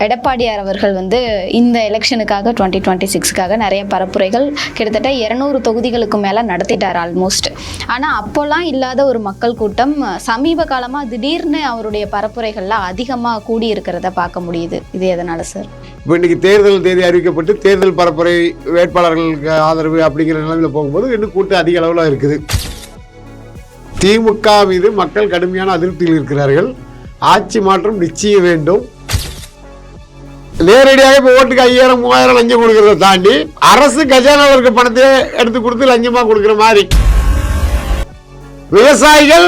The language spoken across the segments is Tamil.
எடப்பாடியார் அவர்கள் இந்த எலெக்ஷனுக்காக 2026க்காக நிறைய பரப்புரைகள் கிட்டத்தட்ட 200 தொகுதிகளுக்கு மேலே நடத்திட்டார் ஆல்மோஸ்ட். ஆனால் அப்போல்லாம் இல்லாத ஒரு மக்கள் கூட்டம் சமீப காலமாக திடீர்னு அவருடைய பரப்புரைகள்லாம் அதிகமாக கூடி இருக்கிறத பார்க்க முடியுது. இது எதனால சார்? இப்போ இன்றைக்கி தேர்தல் தேதி அறிவிக்கப்பட்டு தேர்தல் பரப்புரை வேட்பாளர்களுக்கு ஆதரவு அப்படிங்கிற நிலைமையில் போகும்போது இன்னும் கூட்டம் அதிக அளவில் இருக்குது. திமுக மீது மக்கள் கடுமையான அதிருப்தியில் இருக்கிறார்கள். ஆட்சி மாற்றம் நிச்சயம் வேண்டும். நேரடியாக இப்போ ஓட்டுக்கு 5000 3000 லஞ்சம் கொடுக்கறத தாண்டி அரசு கஜானாவில் இருக்க பணத்தை எடுத்து கொடுத்து லஞ்சமாக கொடுக்குற மாதிரி விவசாயிகள்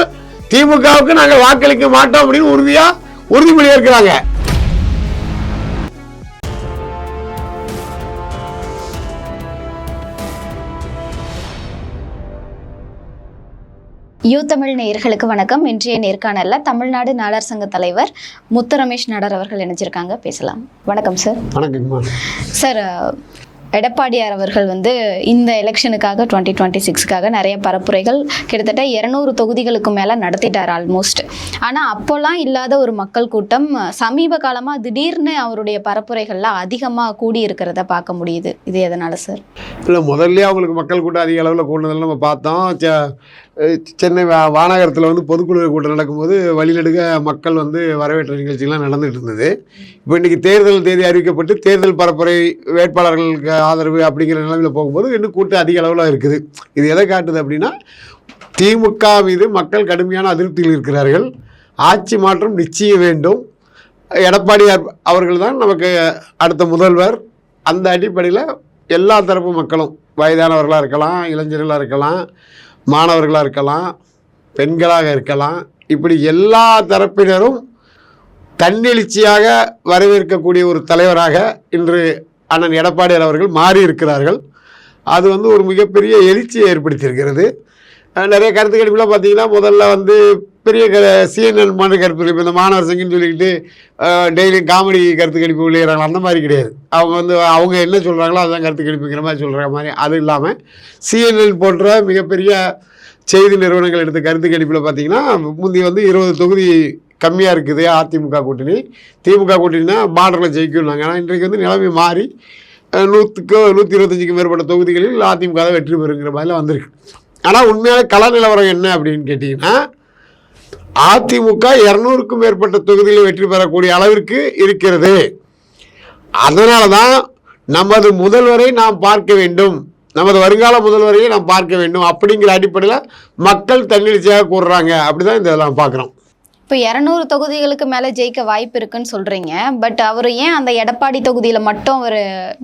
திமுகவுக்கு நாங்கள் வாக்களிக்க மாட்டோம் அப்படின்னு உறுதிமொழி இருக்கிறாங்க. யூ தமிழ் நேயர்களுக்கு வணக்கம். இன்றைய நேர்காணல்ல தமிழ்நாடு நாடார் சங்க தலைவர் முத்து ரமேஷ் நாடார் அவர்கள் இணைஞ்சிருக்காங்க, பேசலாம். வணக்கம் சார். வணக்கம்மா சார். எடப்பாடியார் அவர்கள் இந்த எலெக்ஷனுக்காக 2026க்காக நிறைய பரப்புரைகள் கிட்டத்தட்ட 200 தொகுதிகளுக்கு மேலே நடத்திட்டார் ஆல்மோஸ்ட். ஆனால் அப்போல்லாம் இல்லாத ஒரு மக்கள் கூட்டம் சமீப காலமாக திடீர்னு அவருடைய பரப்புரைகள்லாம் அதிகமாக கூடி இருக்கிறத பார்க்க முடியுது. இது எதனால சார்? இல்லை, முதல்ல அவங்களுக்கு மக்கள் கூட்டம் அதிக அளவில் கூடுதல் நம்ம பார்த்தோம். சென்னை வானகரத்தில் பொதுக்குழு கூட்டம் நடக்கும்போது வழிநடுக மக்கள் வரவேற்ற நிகழ்ச்சிகள்லாம் நடந்துகிட்டு இருந்தது. இப்போ இன்றைக்கி தேர்தல் தேதி அறிவிக்கப்பட்டு தேர்தல் பரப்புரை வேட்பாளர்களுக்கு ஆதரவு அப்படிங்கிற நிலைமையில் போகும்போது இன்னும் கூட்டம் அதிக அளவில் இருக்குது. இது எதை காட்டுது அப்படின்னா, திமுக மீது மக்கள் கடுமையான அதிருப்தியில் இருக்கிறார்கள். ஆட்சி மாற்றம் நிச்சயம் வேண்டும். எடப்பாடியார் அவர்கள் தான் நமக்கு அடுத்த முதல்வர். அந்த அடிப்படையில் எல்லா தரப்பு மக்களும், வயதானவர்களாக இருக்கலாம், இளைஞர்களாக இருக்கலாம், மாணவர்களாக இருக்கலாம், பெண்களாக இருக்கலாம், இப்படி எல்லா தரப்பினரும் தன்னெழுச்சியாக வரவேற்கக்கூடிய ஒரு தலைவராக இன்று அண்ணன் எடப்பாடியார் அவர்கள் மாறி இருக்கிறார்கள். அது ஒரு மிகப்பெரிய எழுச்சியை ஏற்படுத்தியிருக்கிறது. நிறைய கருத்து கணிப்புலாம் பார்த்தீங்கன்னா, முதல்ல பெரிய CNN மாதிரி கருத்து கணிப்பு, இந்த மாணவர் சங்கன்னு சொல்லிக்கிட்டு டெய்லி காமெடி கருத்து கணிப்பு விளையாடுறாங்க, அந்த மாதிரி கிடையாது. அவங்க என்ன சொல்கிறாங்களோ அதுதான் கருத்து கணிப்புங்கிற மாதிரி சொல்கிற மாதிரி. அது இல்லாமல் CNN போன்ற மிகப்பெரிய செய்தி நிறுவனங்கள் எடுத்த கருத்து கணிப்பில் பார்த்தீங்கன்னா, முந்தி 20 தொகுதி கம்மியாக இருக்குது அதிமுக கூட்டணி, திமுக கூட்டணினா பார்டரில் ஜெயிக்கும்னாங்க. ஆனால் இன்றைக்கு நிலைமை மாறி 100க்கு 125க்கு மேற்பட்ட தொகுதிகளில் அதிமுக தான் வெற்றி பெறுங்கிற மாதிரிலாம் வந்திருக்கு. ஆனால் உண்மையான கள நிலவரம் என்ன அப்படின்னு கேட்டிங்கன்னா, அதிமுக 200க்கும் மேற்பட்ட தொகுதிகளில் வெற்றி பெறக்கூடிய அளவிற்கு இருக்கிறது. அதனால தான் நமது முதல்வரை நாம் பார்க்க வேண்டும், நமது வருங்கால முதல்வரையை நாம் பார்க்க வேண்டும் அப்படிங்கிற அடிப்படையில் மக்கள் தன்னெழுச்சியாக கூறுறாங்க. அப்படி தான் இதெல்லாம் பார்க்குறோம். இப்போ 200 தொகுதிகளுக்கு மேலே ஜெயிக்க வாய்ப்பு இருக்குன்னு சொல்கிறீங்க. பட் அவர் ஏன் அந்த எடப்பாடி தொகுதியில் மட்டும் அவர்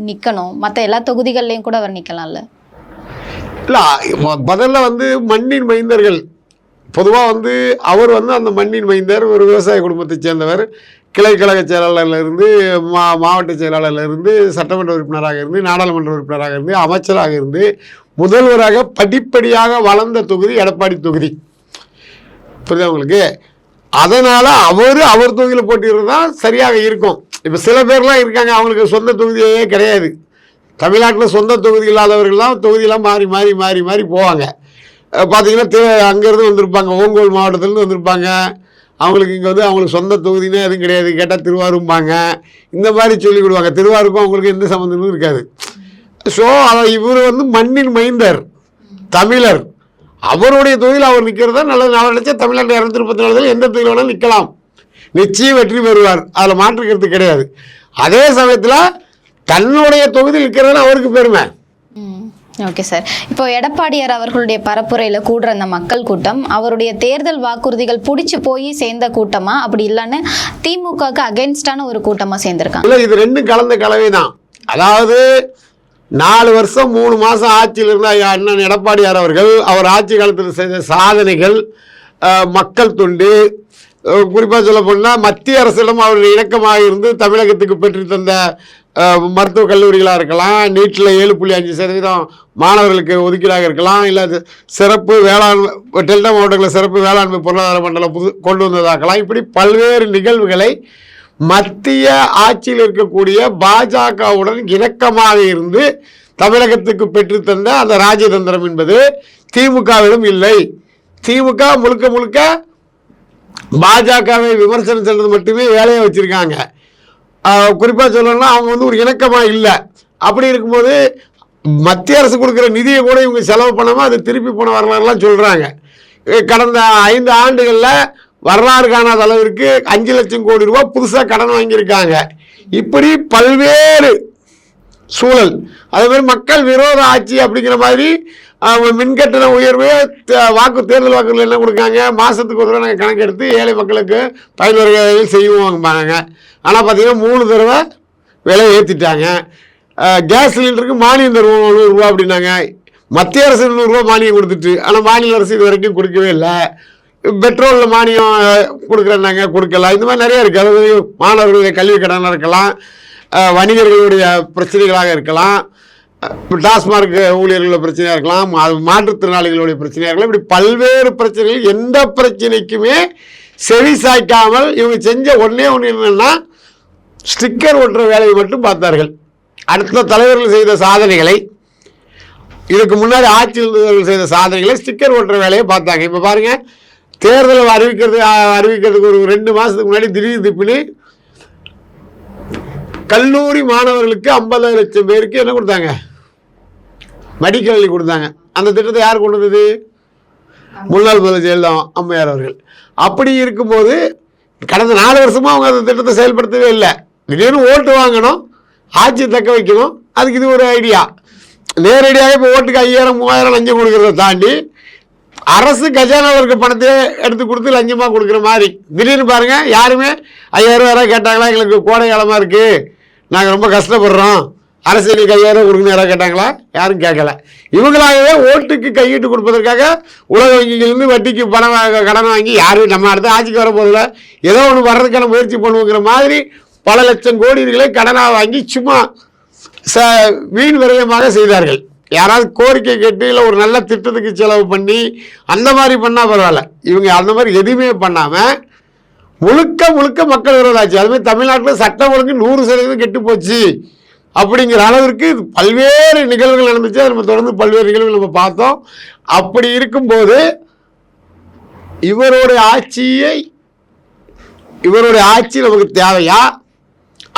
நிற்கணும்? மற்ற எல்லா தொகுதிகள்லையும் கூட அவர் நிற்கலாம்ல? இல்லை, முதல்ல மண்ணின் மைந்தர்கள், பொதுவாக அவர் அந்த மண்ணின் மைந்தர், ஒரு விவசாய குடும்பத்தை சேர்ந்தவர். கிளை கழக செயலாளர்லேருந்து மாவட்ட செயலாளர்லேருந்து சட்டமன்ற உறுப்பினராக இருந்து, நாடாளுமன்ற உறுப்பினராக இருந்து, அமைச்சராக இருந்து, முதல்வராக படிப்படியாக வளர்ந்த தொகுதி எடப்பாடி தொகுதி. புரியுதா உங்களுக்கு? அதனால் அவர் தொகுதியில் போட்டிடுறது தான் சரியாக இருக்கும். இப்போ சில பேர்லாம் இருக்காங்க, அவங்களுக்கு சொந்த தொகுதியே கிடையாது. தமிழ்நாட்டில் சொந்த தொகுதி இல்லாதவர்கள்லாம் தொகுதியெல்லாம் மாறி மாறி மாறி மாறி போவாங்க. பார்த்தீங்கன்னா அங்கேருந்து வந்திருப்பாங்க, ஓங்கோல் மாவட்டத்துலேருந்து வந்திருப்பாங்க. அவங்களுக்கு இங்கே அவங்களுக்கு சொந்த தொகுதினே எதுவும் கிடையாது. கேட்டால் திருவாரூர்பாங்க, இந்த மாதிரி சொல்லி விடுவாங்க. திருவாரூருக்கும் அவங்களுக்கு எந்த சம்மந்தமும் இருக்காது. ஸோ இவர் மண்ணின் மைந்தர், தமிழர். அவருடைய தொகுதியில் அவர் நிற்கிறதா நல்லது. நான் நினச்சா தமிழ்நாட்டில் 234 எந்த தொகுதியில் வேணாலும் நிற்கலாம், நிச்சயம் வெற்றி பெறுவார், அதில் மாற்றுக்கிறது கிடையாது. அதே சமயத்தில் தன்னுடைய தொகுதியில் நிற்கிறதுனா அவருக்கு பெருமை. Okay sir. இப்போ எடப்பாடியார் அவர்களுடைய பரப்புரையில் கூடுற அந்த மக்கள் கூட்டம் அவருடைய தேர்தல் வாக்குறுதிகள் பிடிச்சி போய் சேர்ந்த கூட்டமா, அப்படி இல்லைன்னு திமுகவுக்கு அகென்ஸ்டான ஒரு கூட்டமாக சேர்ந்துருக்காங்க? இல்லை, இது ரெண்டும் கலந்த கலவை தான். அதாவது 4 வருஷம் 3 மாதம் ஆட்சியில் இருந்த அண்ணன் எடப்பாடியார் அவர்கள் அவர் ஆட்சி காலத்தில் செய்த சாதனைகள், மக்கள் தொண்டு, குறிப்பாக சொல்ல போனால் மத்திய அரசிடம் அவருடைய இணக்கமாக இருந்து தமிழகத்துக்கு பெற்று தந்த மருத்துவக் கல்லூரிகளாக இருக்கலாம், நீட்டில் 7.5% மாணவர்களுக்கு ஒதுக்கீடாக இருக்கலாம், இல்லை சிறப்பு வேளாண்மை டெல்டா மாவட்டங்களில் சிறப்பு வேளாண்மை பொருளாதார மண்டலம் கொண்டு வந்ததாக்கலாம். இப்படி பல்வேறு நிகழ்வுகளை மத்திய ஆட்சியில் இருக்கக்கூடிய பாஜகவுடன் இணக்கமாக இருந்து தமிழகத்துக்கு பெற்றுத்தந்த அந்த ராஜதந்திரம் என்பது திமுகவிடம் இல்லை. திமுக முழுக்க முழுக்க பாஜகவை விமர்சனம் செய்வது மட்டுமே வேலையை வச்சிருக்காங்க. குறிப்பாக சொல்லணும்னா அவங்க வந்து ஒரு இணக்கமாக இல்லை. அப்படி இருக்கும்போது மத்திய அரசு கொடுக்குற நிதியை கூட இவங்க செலவு பண்ணாமல் அது திருப்பி போன வரலாறுலாம் சொல்கிறாங்க. கடந்த 5 ஆண்டுகளில் வரலாறு காணாத அளவிற்கு 5 லட்சம் கோடி ரூபா புதுசாக கடன் வாங்கியிருக்காங்க. இப்படி பல்வேறு சூழல், அதேமாதிரி மக்கள் விரோத ஆட்சி அப்படிங்கிற மாதிரி மின்கட்டண உயர்வு, தேர்தல் வாக்குகள் என்ன கொடுக்காங்க, மாதத்துக்கு ஒரு தடவை நாங்கள் கணக்கெடுத்து ஏழை மக்களுக்கு பயனுள்ள செய்வாங்க. ஆனால் பார்த்தீங்கன்னா 3 தடவை விலை ஏற்றிட்டாங்க. கேஸ் சிலிண்டருக்கு மானியம் தருவோம் 100 ரூபா அப்படின்னாங்க. மத்திய அரசு 100 ரூபா மானியம் கொடுத்துட்டு, ஆனால் மாநில அரசு இது வரைக்கும் கொடுக்கவே இல்லை. பெட்ரோலில் மானியம் கொடுக்குறேன்னாங்க, கொடுக்கல. இந்த மாதிரி நிறையா இருக்குது. அதாவது மாணவர்களுடைய கல்வி கடனாக இருக்கலாம், வணிகர்களுடைய பிரச்சனைகளாக இருக்கலாம், டாஸ்மார்க் ஊழியர்களுடைய பிரச்சனையாக இருக்கலாம், மாற்றுத்திறனாளிகளுடைய பிரச்சனையாக இருக்கலாம். இப்படி பல்வேறு பிரச்சனைகள், எந்த பிரச்சனைக்குமே செவி சாய்க்காமல் இவங்க செஞ்ச ஒன்றே ஒன்று என்னென்னா ஸ்டிக்கர் ஒட்டுற வேலையை மட்டும் பார்த்தார்கள். அடுத்த தலைவர்கள் செய்த சாதனைகளை, இதுக்கு முன்னாடி ஆட்சியாளர்கள் செய்த சாதனைகளை ஸ்டிக்கர் ஒட்டுற வேலையை பார்த்தாங்க. இப்போ பாருங்கள், தேர்தலை அறிவிக்கிறதுக்கு ஒரு 2 மாதத்துக்கு முன்னாடி திடீர் திப்பினு கல்லூரி மாணவர்களுக்கு 50 லட்சம் பேருக்கு என்ன கொடுத்தாங்க, மடிக்கல்வி கொடுத்தாங்க. அந்த திட்டத்தை யார் கொண்டு வந்தது? முன்னாள் முதல்வர் ஜெயலலிதா அம்மையார் அவர்கள். அப்படி இருக்கும்போது கடந்த 4 வருஷமாக அவங்க அந்த திட்டத்தை செயல்படுத்தவே இல்லை. திடீர்னு ஓட்டு வாங்கணும், ஆட்சி தக்க வைக்கணும், அதுக்கு இது ஒரு ஐடியா. நேரடியாக இப்போ ஓட்டுக்கு 5000 3000 லஞ்சம் கொடுக்கறத தாண்டி அரசு கஜானாவில் இருக்க பணத்தை எடுத்து கொடுத்து லஞ்சமாக கொடுக்குற மாதிரி. திடீர்னு பாருங்கள், யாருமே 5000 ரூபா கேட்டாங்களா? எங்களுக்கு கோடை காலமாக இருக்குது, நாங்கள் ரொம்ப கஷ்டப்படுறோம், அரசியலுக்கு 5000 ரூபா கொடுக்கணும் யாராவது கேட்டாங்களா? யாரும் கேட்கல. இவங்களாகவே ஓட்டுக்கு கையிட்டு கொடுப்பதற்காக உலக வங்கிகளிலிருந்து வட்டிக்கு பணம் கடன் வாங்கி, யாரும் நம்ம அடுத்த ஆட்சிக்கு வர போதில்லை, ஏதோ ஒன்று வர்றதுக்கான முயற்சி பண்ணுவோங்கிற மாதிரி பல லட்சம் கோடிகளை கடனாக வாங்கி சும்மா வீண் விரயமாக செய்தார்கள். யாராவது கோரிக்கை கேட்டு இல்லை ஒரு நல்ல திட்டத்துக்கு செலவு பண்ணி அந்த மாதிரி பண்ணால் பரவாயில்ல. இவங்க அந்த மாதிரி எதுவுமே பண்ணாமல் முழுக்க முழுக்க மக்கள் விரோதாச்சு. அதுமாதிரி தமிழ்நாட்டில் சட்டம் ஒழுங்கு 100% கெட்டு போச்சு அப்படிங்கிற அளவிற்கு பல்வேறு நிகழ்வுகள் நடந்துச்சு. அது நம்ம தொடர்ந்து பல்வேறு நிகழ்வுகள் நம்ம பார்த்தோம். அப்படி இருக்கும்போது இவருடைய ஆட்சி நமக்கு தேவையா,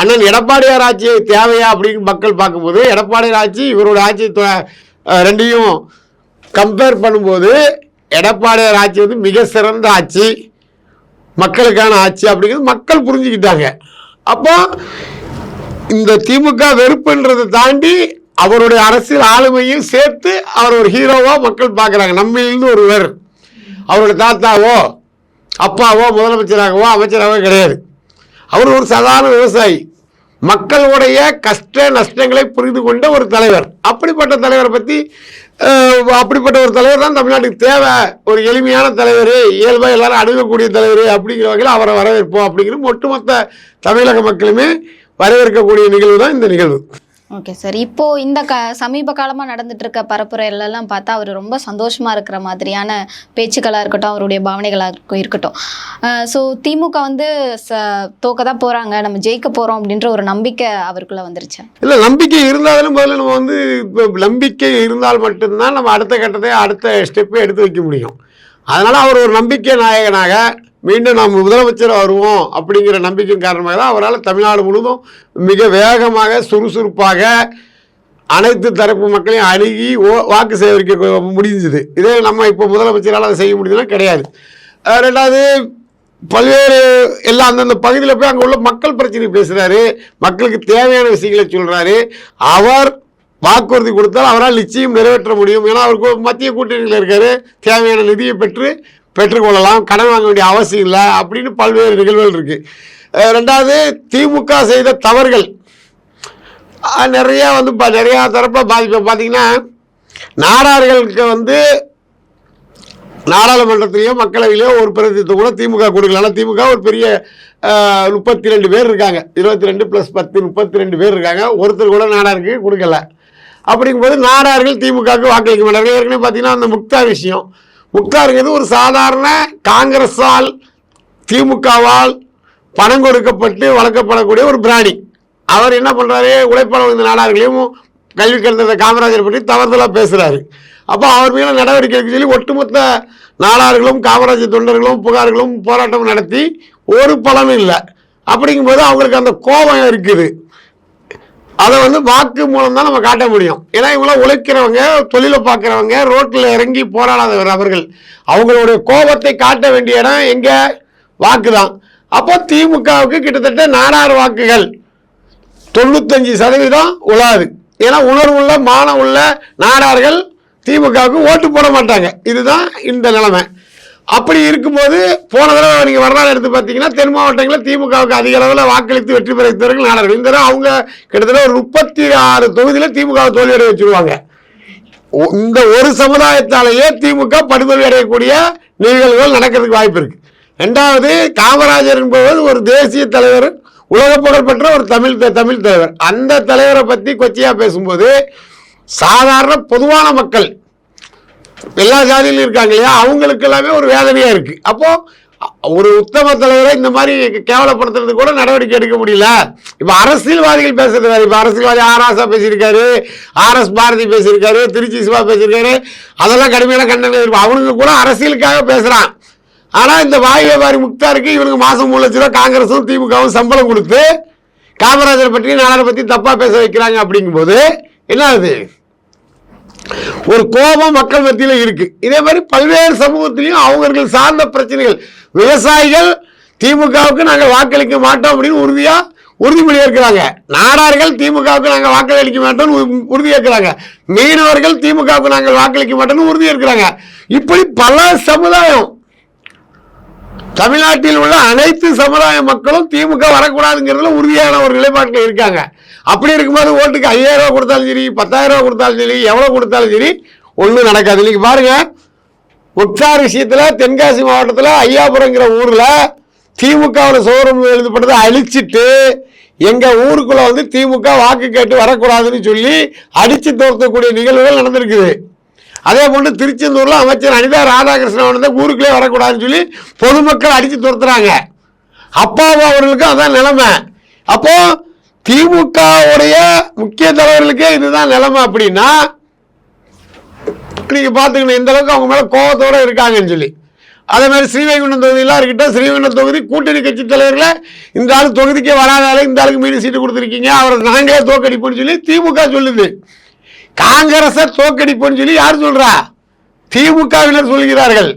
அண்ணன் எடப்பாடியார் ஆட்சி தேவையா அப்படின்னு மக்கள் பார்க்கும்போது, எடப்பாடியார் ஆட்சி இவருடைய ஆட்சி ரெண்டையும் கம்பேர் பண்ணும்போது எடப்பாடியார் ஆட்சி வந்து மிக சிறந்த ஆட்சி, மக்களுக்கான ஆட்சி அப்படிங்கிறது மக்கள் புரிஞ்சுக்கிட்டாங்க. அப்போ இந்த திமுக வெறுப்புன்றதை தாண்டி அவருடைய அரசியல் ஆளுமையும் சேர்த்து அவர் ஒரு ஹீரோவாக மக்கள் பார்க்குறாங்க. நம்மளிருந்து ஒருவர், அவருடைய தாத்தாவோ அப்பாவோ முதலமைச்சராகவோ அமைச்சராகவோ கிடையாது. அவர் ஒரு சாதாரண விவசாயி, மக்களுடைய கஷ்ட நஷ்டங்களை புரிந்து கொண்ட ஒரு தலைவர். அப்படிப்பட்ட தலைவரை பற்றி அப்படிப்பட்ட ஒரு தலைவர் தான் தமிழ்நாட்டுக்கு தேவை. ஒரு எளிமையான தலைவர், இயல்பாக எல்லாரும் அணுகக்கூடிய தலைவர் அப்படிங்கிற வகையில் அவரை வரவேற்போம் அப்படிங்கிற ஒட்டுமொத்த தமிழக மக்களுமே வரவேற்கக்கூடிய நிகழ்வு தான் இந்த நிகழ்வு. ஓகே சார், இப்போ இந்த சமீப காலமாக நடந்துட்டு இருக்க பரப்புரையிலெல்லாம் பார்த்தா அவர் ரொம்ப சந்தோஷமா இருக்கிற மாதிரியான பேச்சுக்களாக இருக்கட்டும், அவருடைய பாவனைகளாக இருக்கட்டும். ஸோ திமுக வந்து தோக்கதான் போகிறாங்க, நம்ம ஜெயிக்க போகிறோம் அப்படின்ற ஒரு நம்பிக்கை அவருக்குள்ள வந்துருச்சு. இல்லை, நம்பிக்கை இருந்தாலும் முதல்ல நம்ம வந்து நம்பிக்கை இருந்தால் மட்டும்தான் நம்ம அடுத்த கட்டத்தை அடுத்த ஸ்டெப்பை எடுத்து வைக்க முடியும். அதனால் அவர் ஒரு நம்பிக்கை நாயகனாக மீண்டும் நாம் முதலமைச்சர் வருவோம் அப்படிங்கிற நம்பிக்கையின் காரணமாக தான் அவரால் தமிழ்நாடு முழுவதும் மிக வேகமாக சுறுசுறுப்பாக அனைத்து தரப்பு மக்களையும் அணுகி வாக்கு சேகரிக்க முடிஞ்சது. இதே நம்ம இப்போ முதலமைச்சரால் அதை செய்ய முடியுதுன்னா கிடையாது. ரெண்டாவது, பல்வேறு எல்லாம் அந்தந்த பகுதியில் போய் அங்கே உள்ள மக்கள் பிரச்சனை பேசுகிறாரு, மக்களுக்கு தேவையான விஷயங்களை சொல்கிறாரு. அவர் வாக்குறுதி கொடுத்தால் அவரால் நிச்சயம் நிறைவேற்ற முடியும். ஏன்னா அவருக்கு மத்திய கூட்டணியில் இருக்காரு, தேவையான நிதியை பெற்றுக்கொள்ளலாம், கடன் வாங்க வேண்டிய அவசியம் இல்லை அப்படின்னு பல்வேறு நிகழ்வுகள் இருக்குது. ரெண்டாவது, திமுக செய்த தவறுகள் நிறையா வந்து நிறையா தரப்பில் பாதிப்பை பார்த்தீங்கன்னா, நாடார்களுக்கு வந்து நாடாளுமன்றத்திலேயோ மக்களவையிலேயோ ஒரு பிரதிநிதித்துவம் கூட திமுக கொடுக்கலாம். திமுக ஒரு பெரிய 32 பேர் இருக்காங்க, 22 + 10 32 பேர் இருக்காங்க, ஒருத்தர் கூட நாடாருக்கு கொடுக்கல. அப்படிங்கும்போது நாடார்கள் திமுகவுக்கு வாக்களிக்க மாட்டார்கள். ஏற்கனவே பார்த்தீங்கன்னா அந்த முக்தார் விஷயம், முக்தாருங்கிறது ஒரு சாதாரண காங்கிரஸால் திமுகவால் பணம் கொடுக்கப்பட்டு வளர்க்கப்படக்கூடிய ஒரு பிராணி. அவர் என்ன பண்ணுறாரு, உழைப்பாளர் இந்த நாடார்களையும் கல்வி கலந்த காமராஜர் பற்றி தவறுதலாக பேசுகிறாரு. அப்போ அவர் மேலே நடவடிக்கை சொல்லி ஒட்டுமொத்த நாடார்களும் காமராஜர் தொண்டர்களும் புகார்களும் போராட்டம் நடத்தி ஒரு பலனும் இல்லை. அப்படிங்கும்போது அவங்களுக்கு அந்த கோபம் இருக்குது. அதை வந்து வாக்கு மூலம் தான் நம்ம காட்ட முடியும். ஏன்னா இவங்களாம் உழைக்கிறவங்க, தொழிலை பார்க்குறவங்க, ரோட்டில் இறங்கி போராடாதவர் அவர்கள். அவங்களுடைய கோபத்தை காட்ட வேண்டிய இடம் எங்க? வாக்கு தான். அப்போ திமுகவுக்கு கிட்டத்தட்ட நாடார் வாக்குகள் 95% உழாது. ஏன்னா உணர்வுள்ள மானம் உள்ள நாடார்கள் திமுகவுக்கு ஓட்டு போட மாட்டாங்க. இதுதான் இந்த நிலைமை. அப்படி இருக்கும்போது போன தடவை நீங்கள் வரலாறு எடுத்து பார்த்தீங்கன்னா தென் மாவட்டங்களில் திமுகவுக்கு அதிக அளவில் வாக்களித்து வெற்றி பெற வைத்தவர்கள் நாடார்கள். இந்த தடவை அவங்க கிட்டத்தட்ட ஒரு 36 தொகுதியில் திமுகவை தோல்வியடைய வச்சுருவாங்க. இந்த ஒரு சமுதாயத்தாலேயே திமுக படுதோல்வி அடையக்கூடிய நிகழ்வுகள் நடக்கிறதுக்கு வாய்ப்பு இருக்கு. ரெண்டாவது, காமராஜர் என்பவர் ஒரு தேசிய தலைவர், உலக புகழ்பெற்ற ஒரு தமிழ் தலைவர். அந்த தலைவரை பற்றி கொச்சையா பேசும்போது சாதாரண பொதுவான மக்கள் எல்லா ஜாதியிலும் இருக்காங்க இல்லையா, அவங்களுக்கு எல்லாமே ஒரு வேதனையா இருக்கு. அப்போ ஒரு உத்தம தலைவரை இந்த மாதிரி கேவலப்படுத்துறது கூட நடவடிக்கை எடுக்க முடியல. இப்ப அரசியல்வாதிகள் பேசுறது வேற. இப்ப அரசியல்வாதி ஆராசா பேசியிருக்காரு, RS பாரதி பேசியிருக்காரு, திருச்சி சிவா பேசியிருக்காரு, அதெல்லாம் கடுமையான கண்டனம் இருக்கும். அவனுக்கு கூட அரசியலுக்காக பேசுறான். ஆனா இந்த வாய் வியாபாரி முக்தாருக்கு இவனுக்கு மாசம் 3 லட்ச ரூபா காங்கிரஸும் திமுகவும் சம்பளம் கொடுத்து காமராஜரை பற்றி நாடாரை பத்தி தப்பா பேச வைக்கிறாங்க. அப்படிங்கும்போது என்ன ஆகுது? ஒரு கோபம் மக்கள் மத்தியில் இருக்கு. இதே மாதிரி பல்வேறு சமூகத்திலையும் அவர்கள் சார்ந்த பிரச்சனைகள். விவசாயிகள் திமுகவுக்கு நாங்கள் வாக்களிக்க மாட்டோம் அப்படின்னு உறுதிமொழி ஏற்கிறாங்க. நாடார்கள் திமுகவுக்கு நாங்கள் வாக்களிக்க மாட்டோம்னு உறுதி ஏற்கிறாங்க. மீனவர்கள் திமுகவுக்கு நாங்கள் வாக்களிக்க மாட்டோம்னு உறுதி ஏற்கிறாங்க. இப்படி பல சமுதாயம், தமிழ்நாட்டில் உள்ள அனைத்து சமுதாய மக்களும் திமுக வரக்கூடாதுங்கிறதுல உறுதியான ஒரு நிலைப்பாட்டில் இருக்காங்க. அப்படி இருக்கும்போது ஓட்டுக்கு 5000 ரூபா கொடுத்தாலும் சரி, 10,000 ரூபா கொடுத்தாலும் சரி, எவ்வளவு கொடுத்தாலும் சரி, ஒன்றும் நடக்காது. இன்னைக்கு பாருங்க, முக்தார் விஷயத்துல தென்காசி மாவட்டத்தில் ஐயாபுரங்கிற ஊர்ல திமுகவில் சோரம் எழுதப்பட்டதை அழிச்சிட்டு எங்க ஊருக்குள்ள வந்து திமுக வாக்கு கேட்டு வரக்கூடாதுன்னு சொல்லி அடிச்சு தோர்த்தக்கூடிய நிகழ்வுகள் நடந்திருக்குது. அதே போன்று திருச்செந்தூர்ல அமைச்சர் அனிதா ராதாகிருஷ்ணன் வந்து ஊருக்குள்ளே வரக்கூடாதுன்னு சொல்லி பொதுமக்கள் அடிச்சு துரத்துறாங்க. அப்பாவு அவர்களுக்கும் அதான் நிலைமை. அப்போ திமுகவுடைய முக்கிய தலைவர்களுக்கே இதுதான் நிலைமை. அப்படின்னா நீங்க பாத்துக்கணும் எந்த அளவுக்கு அவங்க மேல கோபத்தோட இருக்காங்கன்னு சொல்லி. அதே மாதிரி ஸ்ரீவைகுண்டம் தொகுதியெல்லாம் இருக்கட்டும், ஸ்ரீவைகுண்டம் தொகுதி கூட்டணி கட்சி தலைவர்களை இந்த ஆளு தொகுதிக்கே வராதால இந்த ஆளுக்கு மீறி சீட்டு கொடுத்துருக்கீங்க, அவரை நாங்களே தோக்கடிப்போம்னு சொல்லி திமுக சொல்லுது. காங்கிரஸை தோற்கடிப்புன்னு சொல்லி யார் சொல்றா? திமுகவினர் சொல்கிறார்கள்.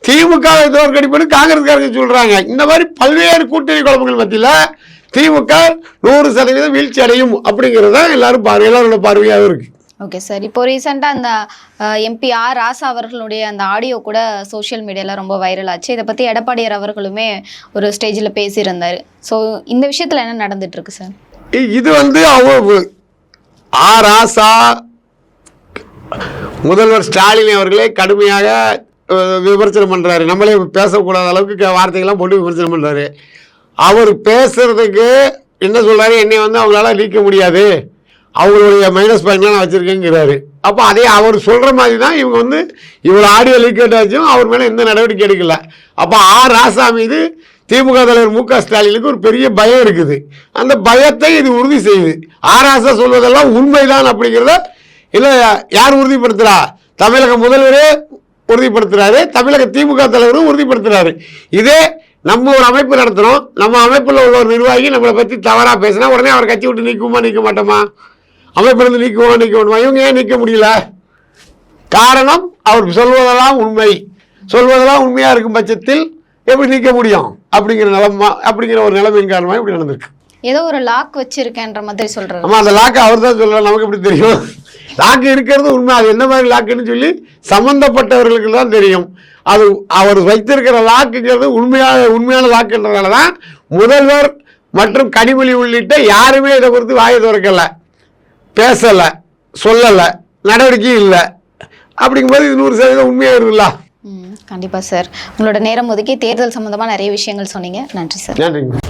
திமுகவை தோற்கடிப்புன்னு காங்கிரஸ்காரங்க சொல்றாங்க. இந்த மாதிரி பல்வேறு கூட்டணி குழப்பங்கள் மத்தியில் திமுக 100% வீழ்ச்சி அடையும் அப்படிங்கிறத எல்லாரோட பார்வையாக இருக்கு. ஓகே சார், இப்போ ரீசெண்டாக அந்த MP R ராசா அவர்களுடைய அந்த ஆடியோ கூட சோஷியல் மீடியாவில் ரொம்ப வைரல் ஆச்சு. இதை பற்றி எடப்பாடியார் அவர்களுமே ஒரு ஸ்டேஜில் பேசியிருந்தார். ஸோ இந்த விஷயத்தில் என்ன நடந்துட்டு இருக்கு சார்? இது வந்து ராசா முதல்வர் ஸ்டாலின் அவர்களே கடுமையாக விமர்சனம் பண்றாரு. நம்மளே பேசக்கூடாத அளவுக்கு வார்த்தைகள்லாம் போட்டு விமர்சனம் பண்றாரு. அவர் பேசுறதுக்கு என்ன சொல்றாரு? என்னை வந்து அவங்களால நீக்க முடியாது, அவங்களுடைய மைனஸ் பாயிண்ட்லாம் நான் வச்சிருக்கேங்கிறாரு. அப்போ அதே அவர் சொல்ற மாதிரி தான் இவங்க வந்து இவ்வளோ ஆடியோ லீக்கேட் ஆச்சும் அவர் மேலே எந்த நடவடிக்கை எடுக்கல. அப்போ ராசா மீது திமுக தலைவர் MK ஸ்டாலினுக்கு ஒரு பெரிய பயம் இருக்குது. அந்த பயத்தை இது உறுதி செய்யுது. ராசா சொல்வதெல்லாம் உண்மைதான் அப்படிங்கிறத இல்லை யார் உறுதிப்படுத்துறா? தமிழக முதல்வரே உறுதிப்படுத்துறாரு, தமிழக திமுக தலைவரும் உறுதிப்படுத்துறாரு. இதே நம்ம ஒரு அமைப்பு நடத்துறோம், நம்ம அமைப்பில் உள்ள ஒரு நிர்வாகி நம்மளை பற்றி தவறாக பேசினா உடனே அவர் கட்சி விட்டு நீக்குமா நீக்க மாட்டோமா? அமைப்பிலிருந்து நீக்குவோம் நீக்க மாட்டோமா? இவங்க ஏன் நீக்க முடியல? காரணம் அவர் சொல்வதெல்லாம் உண்மை. சொல்வதெல்லாம் உண்மையா இருக்கும் பட்சத்தில் எப்படி நீக்க முடியும்? அப்படிங்கிற ஒரு நிலைமையின் காரணமாக இப்படி நடந்திருக்கு. ஏதோ ஒரு லாக் வச்சிருக்கேன்ற மாதிரி சொல்றாரு. ஆமா, அந்த லாக்கு அவர் தான் சொல்றாரு, நமக்கு எப்படி தெரியும்? லாக்கு இருக்கிறது உண்மை. அது என்ன மாதிரி லாக்குன்னு சொல்லி சம்பந்தப்பட்டவர்களுக்கு தான் தெரியும். அது அவர் வைத்திருக்கிற லாக்குங்கிறது உண்மையான லாக்குன்றதால தான் முதல்வர் மற்றும் கனிமொழி உள்ளிட்ட யாருமே இதை குறித்து வாயை திறக்கல, பேசல, சொல்லல, நடவடிக்கையும் இல்லை. அப்படிங்கும்போது இது 100% உண்மையாக இருக்குல்ல. கண்டிப்பா சார், உங்களோட நேரம் ஒதுக்கி தேர்தல் சம்பந்தமா நிறைய விஷயங்கள் சொன்னீங்க. நன்றி சார். நன்றிங்க.